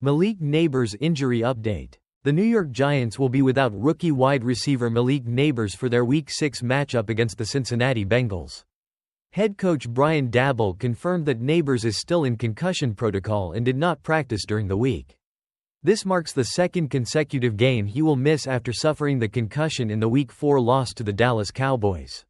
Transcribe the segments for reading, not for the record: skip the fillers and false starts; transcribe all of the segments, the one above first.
Malik Neighbors injury update. The New York Giants will be without rookie wide receiver Malik Neighbors for their Week 6 matchup against the Cincinnati Bengals. Head coach Brian Daboll confirmed that Neighbors is still in concussion protocol and did not practice during the week. This marks the second consecutive game he will miss after suffering the concussion in the Week 4 loss to the Dallas Cowboys.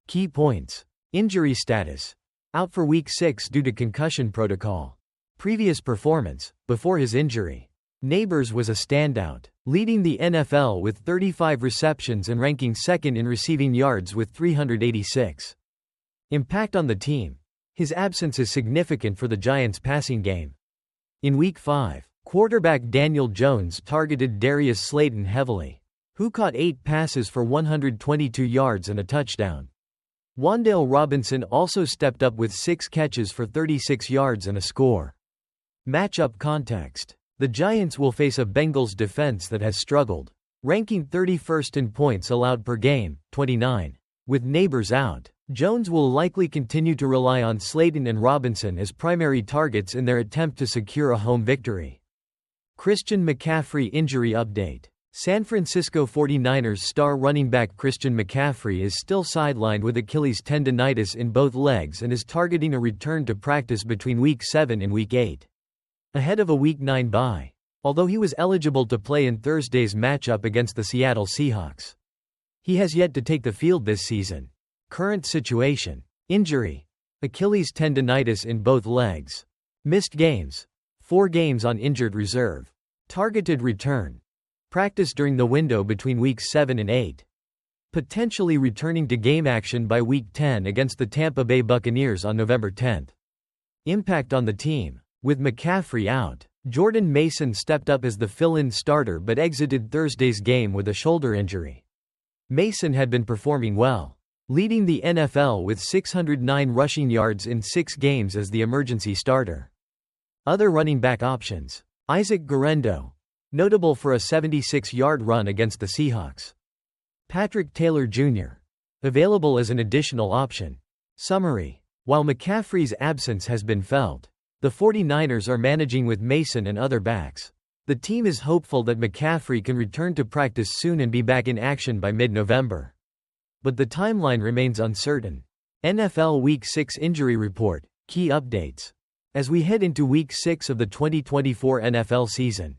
Key points. Injury status. Out for Week 6 due to concussion protocol. Previous performance. Before his injury, Neighbors was a standout, leading the NFL with 35 receptions and ranking second in receiving yards with 386. Impact on the team. His absence is significant for the Giants' passing game. In Week 5, quarterback Daniel Jones targeted Darius Slayton heavily, who caught 8 passes for 122 yards and a touchdown. Wan'Dale Robinson also stepped up with 6 catches for 36 yards and a score. Matchup context. The Giants will face a Bengals defense that has struggled, ranking 31st in points allowed per game, 29. With Neighbors out, Jones will likely continue to rely on Slayton and Robinson as primary targets in their attempt to secure a home victory. Christian McCaffrey injury update. San Francisco 49ers star running back Christian McCaffrey is still sidelined with Achilles tendonitis in both legs and is targeting a return to practice between Week 7 and Week 8. Ahead of a Week 9 bye, although he was eligible to play in Thursday's matchup against the Seattle Seahawks. He has yet to take the field this season. Current situation. Injury. Achilles tendonitis in both legs. Missed games. 4 games on injured reserve. Targeted return. Practice during the window between Weeks 7 and 8. Potentially returning to game action by Week 10 against the Tampa Bay Buccaneers on November 10. Impact on the team. With McCaffrey out, Jordan Mason stepped up as the fill-in starter but exited Thursday's game with a shoulder injury. Mason had been performing well, leading the NFL with 609 rushing yards in 6 games as the emergency starter. Other running back options. Isaac Guerendo, notable for a 76-yard run against the Seahawks. Patrick Taylor Jr., available as an additional option. Summary. While McCaffrey's absence has been felt, the 49ers are managing with Mason and other backs. The team is hopeful that McCaffrey can return to practice soon and be back in action by mid-November. But the timeline remains uncertain. NFL Week 6 Injury Report. Key updates. As we head into Week 6 of the 2024 NFL season,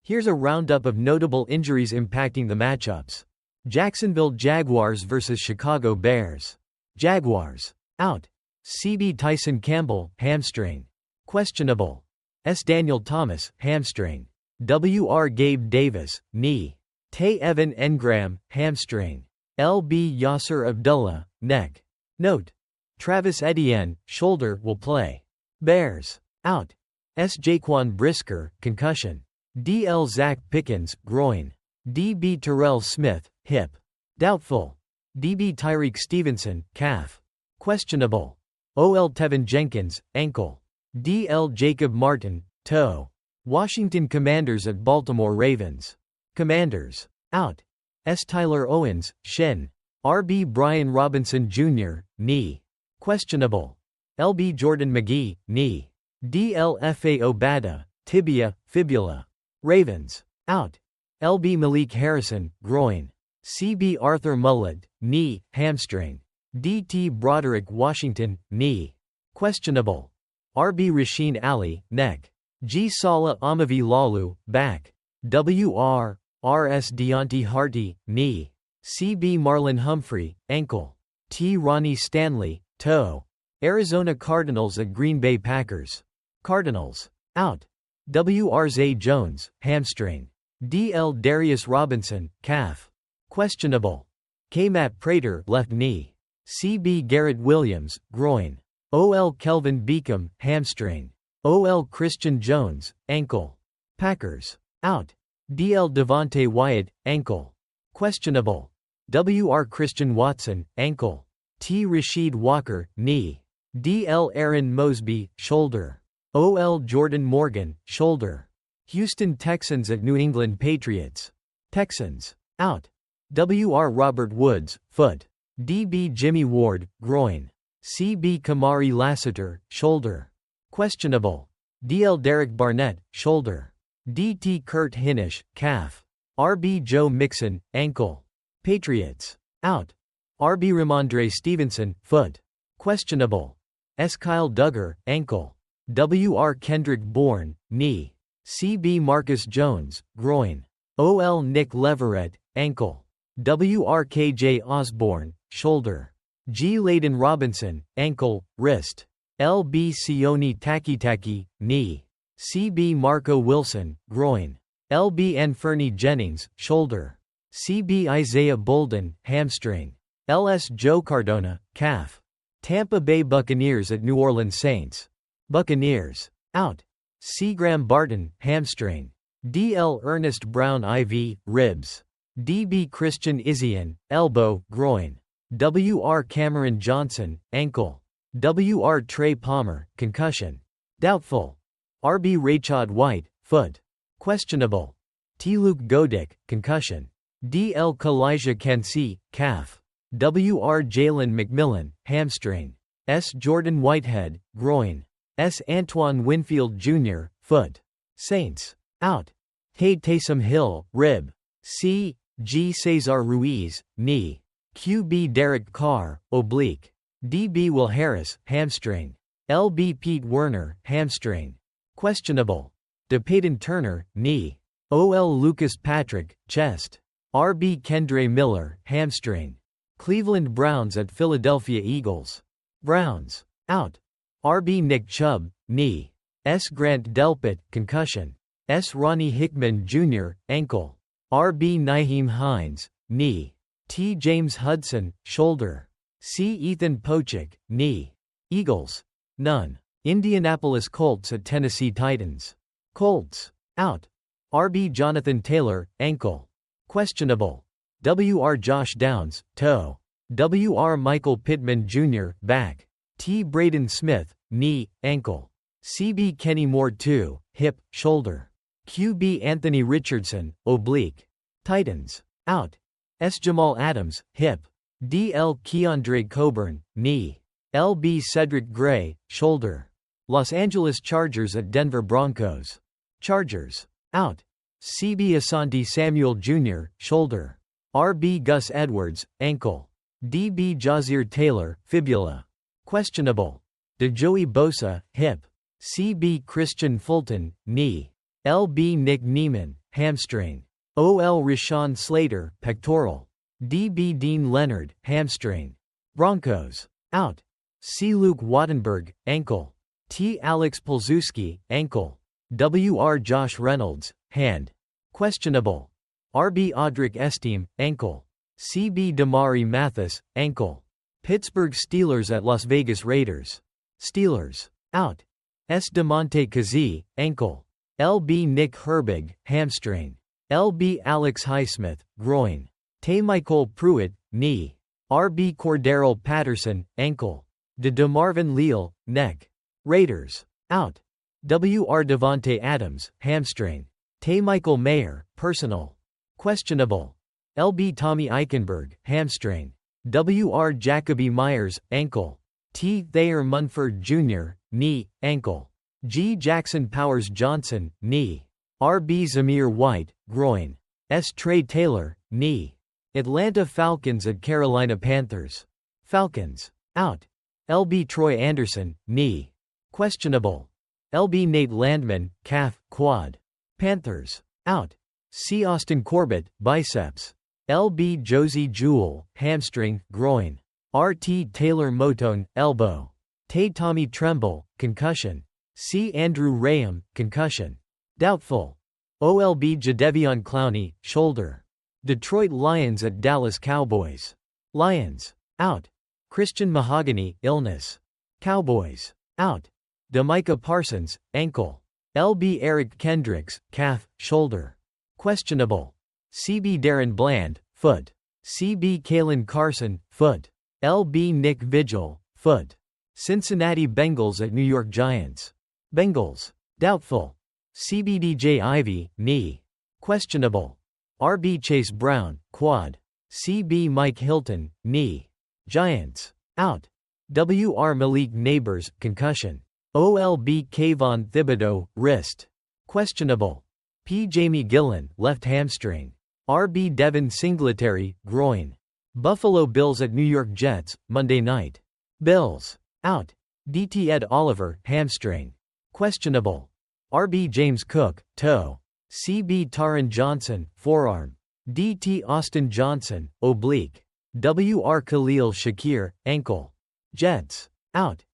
here's a roundup of notable injuries impacting the matchups. Jacksonville Jaguars vs. Chicago Bears. Jaguars. Out. CB Tyson Campbell, hamstring. Questionable. S. Daniel Thomas, hamstring. W.R. Gabe Davis, knee. Tay Evan Engram, hamstring. L.B. Yasser Abdullah, neck. Note. Travis Etienne, shoulder, will play. Bears. Out. S. Jaquan Brisker, concussion. D.L. Zach Pickens, groin. D.B. Terrell Smith, hip. Doubtful. D.B. Tyreek Stevenson, calf. Questionable. O.L. Tevin Jenkins, ankle. D.L. Jacob Martin, toe. Washington Commanders at Baltimore Ravens. Commanders. Out. S. Tyler Owens, shin. R.B. Brian Robinson Jr., knee. Questionable. L.B. Jordan McGee, knee. D.L. F.A. Obada, tibia, fibula. Ravens. Out. L.B. Malik Harrison, groin. C.B. Arthur Mullard, knee, hamstring. D.T. Broderick Washington, knee. Questionable. R.B. Rasheen Ali, neck. G. Salah Amavi Lalu, back. W.R. R.S. Deontay Harty, knee. C.B. Marlon Humphrey, ankle. T. Ronnie Stanley, toe. Arizona Cardinals at Green Bay Packers. Cardinals. Out. W.R. Zay Jones, hamstring. D.L. Darius Robinson, calf. Questionable. K. Matt Prater, left knee. C.B. Garrett Williams, groin. O.L. Kelvin Beacom, hamstring. O.L. Christian Jones, ankle. Packers. Out. D.L. Devontae Wyatt, ankle. Questionable. W.R. Christian Watson, ankle. T. Rasheed Walker, knee. D.L. Aaron Mosby, shoulder. O.L. Jordan Morgan, shoulder. Houston Texans at New England Patriots. Texans. Out. W.R. Robert Woods, foot. D.B. Jimmy Ward, groin. C.B. Kamari Lassiter, shoulder. Questionable. DL Derek Barnett, shoulder. DT Kurt Hinish, calf. RB Joe Mixon, ankle. Patriots. Out. RB Ramondre Stevenson, foot. Questionable. S. Kyle Duggar, ankle. WR Kendrick Bourne, knee. CB Marcus Jones, groin. OL Nick Leverett, ankle. WRKJ Osborne, shoulder. G. Layden Robinson, ankle, wrist. LB Sione Takitaki, knee. CB Marco Wilson, groin. LB Anferny Jennings, shoulder. CB Isaiah Bolden, hamstring. LS Joe Cardona, calf. Tampa Bay Buccaneers at New Orleans Saints. Buccaneers. Out. C. Graham Barton, hamstring. DL Ernest Brown IV, ribs. DB Christian Izzian, elbow, groin. WR Cameron Johnson, ankle. WR Trey Palmer, concussion. Doubtful. RB Raychaud White, foot. Questionable. T. Luke Godick, concussion. DL Kalijah Kancey, calf. WR Jalen McMillan, hamstring. S. Jordan Whitehead, groin. S. Antoine Winfield Jr., foot. Saints. Out. Tay Taysom Hill, rib. C. G. Cesar Ruiz, knee. QB Derek Carr, oblique. DB Will Harris, hamstring. LB Pete Werner, hamstring. Questionable. DePayton Turner, knee. OL Lucas Patrick, chest. RB Kendre Miller, hamstring. Cleveland Browns at Philadelphia Eagles. Browns. Out. RB Nick Chubb, knee. S. Grant Delpit, concussion. S. Ronnie Hickman Jr., ankle. RB Nyheim Hines, knee. T. James Hudson, shoulder. C. Ethan Pochik, knee. Eagles. None. Indianapolis Colts at Tennessee Titans. Colts. Out. RB Jonathan Taylor, ankle. Questionable. WR Josh Downs, toe. WR Michael Pittman Jr., back. T. Braden Smith, knee, ankle. CB Kenny Moore II, hip, shoulder. QB Anthony Richardson, oblique. Titans. Out. S. Jamal Adams, hip. DL Keandre Coburn, knee. LB Cedric Gray, shoulder. Los Angeles Chargers at Denver Broncos. Chargers. Out. CB Asante Samuel Jr., shoulder. RB Gus Edwards, ankle. DB Jazir Taylor, fibula. Questionable. DeJoey Bosa, hip. CB Christian Fulton, knee. LB Nick Niemann, hamstring. OL Rashawn Slater, pectoral. DB Dean Leonard, hamstring. Broncos. Out. C. Luke Wattenberg, ankle. T. Alex Polzewski, ankle. WR Josh Reynolds, hand. Questionable. RB Audric Estime, ankle. CB Damari Mathis, ankle. Pittsburgh Steelers at Las Vegas Raiders. Steelers. Out. S. DeMonte Kazee, ankle. LB Nick Herbig, hamstring. LB Alex Highsmith, groin. Tay Michael Pruitt, knee. RB Cordero Patterson, ankle. DeMarvin Leal, neck. Raiders. Out. WR Devontae Adams, hamstring. Tay Michael Mayer, personal. Questionable. LB Tommy Eichenberg, hamstring. WR Jacoby Myers, ankle. T. Thayer Munford Jr., knee, ankle. G. Jackson Powers Johnson, knee. RB Zamir White, groin. S. Trey Taylor, knee. Atlanta Falcons at Carolina Panthers. Falcons. Out. LB Troy Anderson, knee. Questionable. LB Nate Landman, calf, quad. Panthers. Out. C. Austin Corbett, biceps. LB Josie Jewell, hamstring, groin. RT Taylor Motone, elbow. Tay Tommy Tremble, concussion. C. Andrew Rayam, concussion. Doubtful. OLB Jadeveon Clowney, shoulder. Detroit Lions at Dallas Cowboys. Lions. Out. Christian Mahogany, illness. Cowboys. Out. Demicah Parsons, ankle. LB Eric Kendricks, calf, shoulder. Questionable. CB Darren Bland, foot. CB Kalen Carson, foot. LB Nick Vigil, foot. Cincinnati Bengals at New York Giants. Bengals. Doubtful. CBDJ Ivy, knee. Questionable. RB Chase Brown, quad. CB Mike Hilton, knee. Giants. Out. WR Malik Neighbors, concussion. OLB Kayvon Thibodeau, wrist. Questionable. P. Jamie Gillen, left hamstring. RB Devin Singletary, groin. Buffalo Bills at New York Jets, Monday night. Bills. Out. DT Ed Oliver, hamstring. Questionable. RB James Cook, toe. CB Taron Johnson, forearm. DT Austin Johnson, oblique. WR Khalil Shakir, ankle. Jets. Out.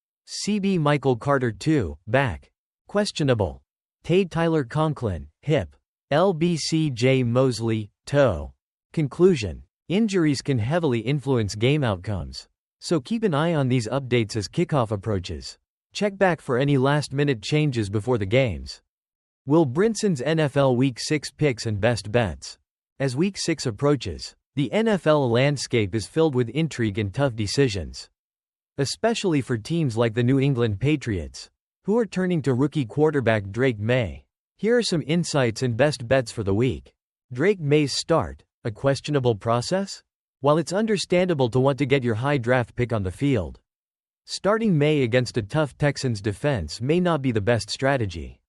CB Michael Carter 2, back. Questionable. Tyler Conklin, hip. LBC J Mosley, toe. Conclusion. Injuries can heavily influence game outcomes. So keep an eye on these updates as kickoff approaches. Check back for any last-minute changes before the games. Will Brinson's NFL Week 6 picks and best bets. As Week 6 approaches, the NFL landscape is filled with intrigue and tough decisions. Especially for teams like the New England Patriots, who are turning to rookie quarterback Drake May. Here are some insights and best bets for the week. Drake May's start, a questionable process? While it's understandable to want to get your high draft pick on the field, starting May against a tough Texans defense may not be the best strategy.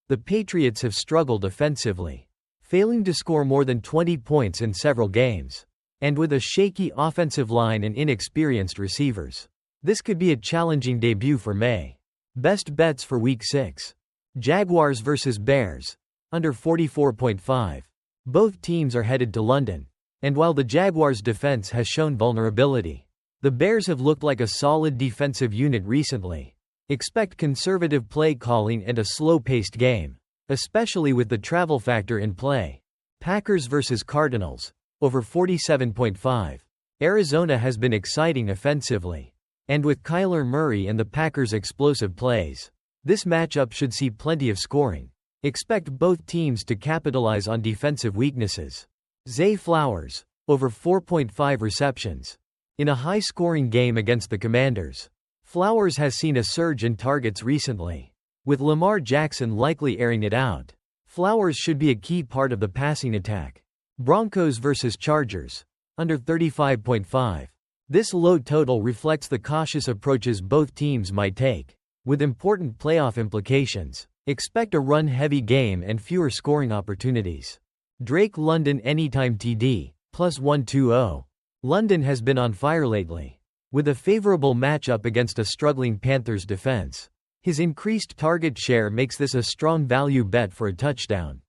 The Patriots have struggled offensively, failing to score more than 20 points in several games. And with a shaky offensive line and inexperienced receivers, this could be a challenging debut for May. Best bets for Week 6. Jaguars vs Bears, under 44.5. Both teams are headed to London, and while the Jaguars' defense has shown vulnerability, the Bears have looked like a solid defensive unit recently. Expect conservative play calling and a slow-paced game, especially with the travel factor in play. Packers vs Cardinals, over 47.5. Arizona has been exciting offensively, and with Kyler Murray and the Packers' explosive plays, this matchup should see plenty of scoring. Expect both teams to capitalize on defensive weaknesses. Zay Flowers, over 4.5 receptions. In a high-scoring game against the Commanders, Flowers has seen a surge in targets recently, with Lamar Jackson likely airing it out. Flowers should be a key part of the passing attack. Broncos vs Chargers, under 35.5. This low total reflects the cautious approaches both teams might take, with important playoff implications. Expect a run-heavy game and fewer scoring opportunities. Drake London anytime TD, plus 120. London has been on fire lately, with a favorable matchup against a struggling Panthers defense. His increased target share makes this a strong value bet for a touchdown.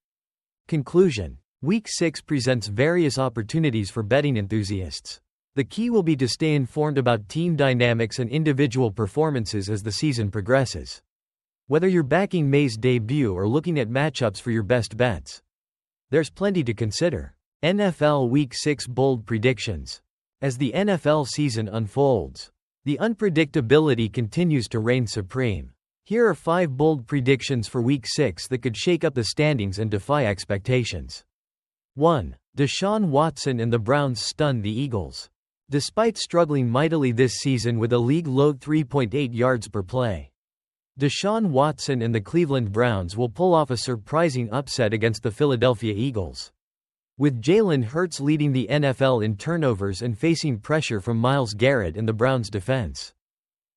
Conclusion. Week 6 presents various opportunities for betting enthusiasts. The key will be to stay informed about team dynamics and individual performances as the season progresses. Whether you're backing May's debut or looking at matchups for your best bets, there's plenty to consider. NFL Week 6 bold predictions. As the NFL season unfolds, the unpredictability continues to reign supreme. Here are 5 bold predictions for Week 6 that could shake up the standings and defy expectations. 1. Deshaun Watson and the Browns stun the Eagles. Despite struggling mightily this season with a league-low 3.8 yards per play, Deshaun Watson and the Cleveland Browns will pull off a surprising upset against the Philadelphia Eagles. With Jalen Hurts leading the NFL in turnovers and facing pressure from Myles Garrett and the Browns' defense,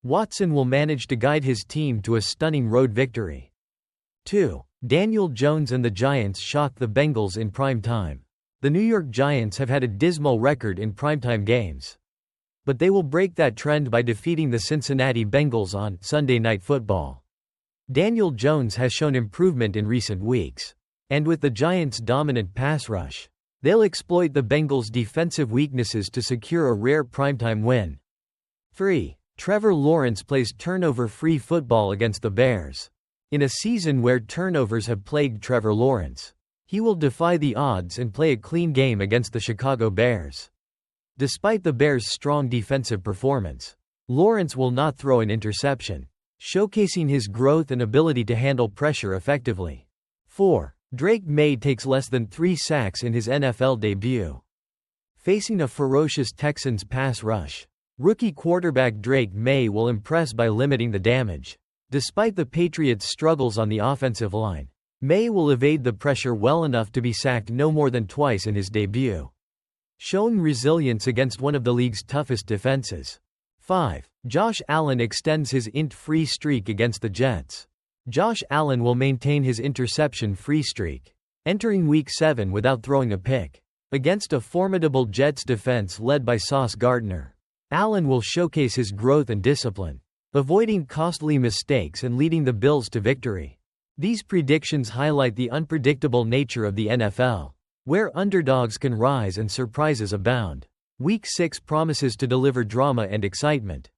Watson will manage to guide his team to a stunning road victory. 2. Daniel Jones and the Giants shock the Bengals in prime time. The New York Giants have had a dismal record in primetime games, but they will break that trend by defeating the Cincinnati Bengals on Sunday Night Football. Daniel Jones has shown improvement in recent weeks, and with the Giants' dominant pass rush, they'll exploit the Bengals' defensive weaknesses to secure a rare primetime win. 3. Trevor Lawrence plays turnover-free football against the Bears. In a season where turnovers have plagued Trevor Lawrence, he will defy the odds and play a clean game against the Chicago Bears. Despite the Bears' strong defensive performance, Lawrence will not throw an interception, showcasing his growth and ability to handle pressure effectively. 4. Drake May takes less than 3 sacks in his NFL debut. Facing a ferocious Texans pass rush, rookie quarterback Drake May will impress by limiting the damage. Despite the Patriots' struggles on the offensive line, May will evade the pressure well enough to be sacked no more than twice in his debut, showing resilience against one of the league's toughest defenses. 5. Josh Allen extends his int-free streak against the Jets. Josh Allen will maintain his interception-free streak, entering Week 7 without throwing a pick. Against a formidable Jets defense led by Sauce Gardner, Allen will showcase his growth and discipline, avoiding costly mistakes and leading the Bills to victory. These predictions highlight the unpredictable nature of the NFL, where underdogs can rise and surprises abound. Week 6 promises to deliver drama and excitement.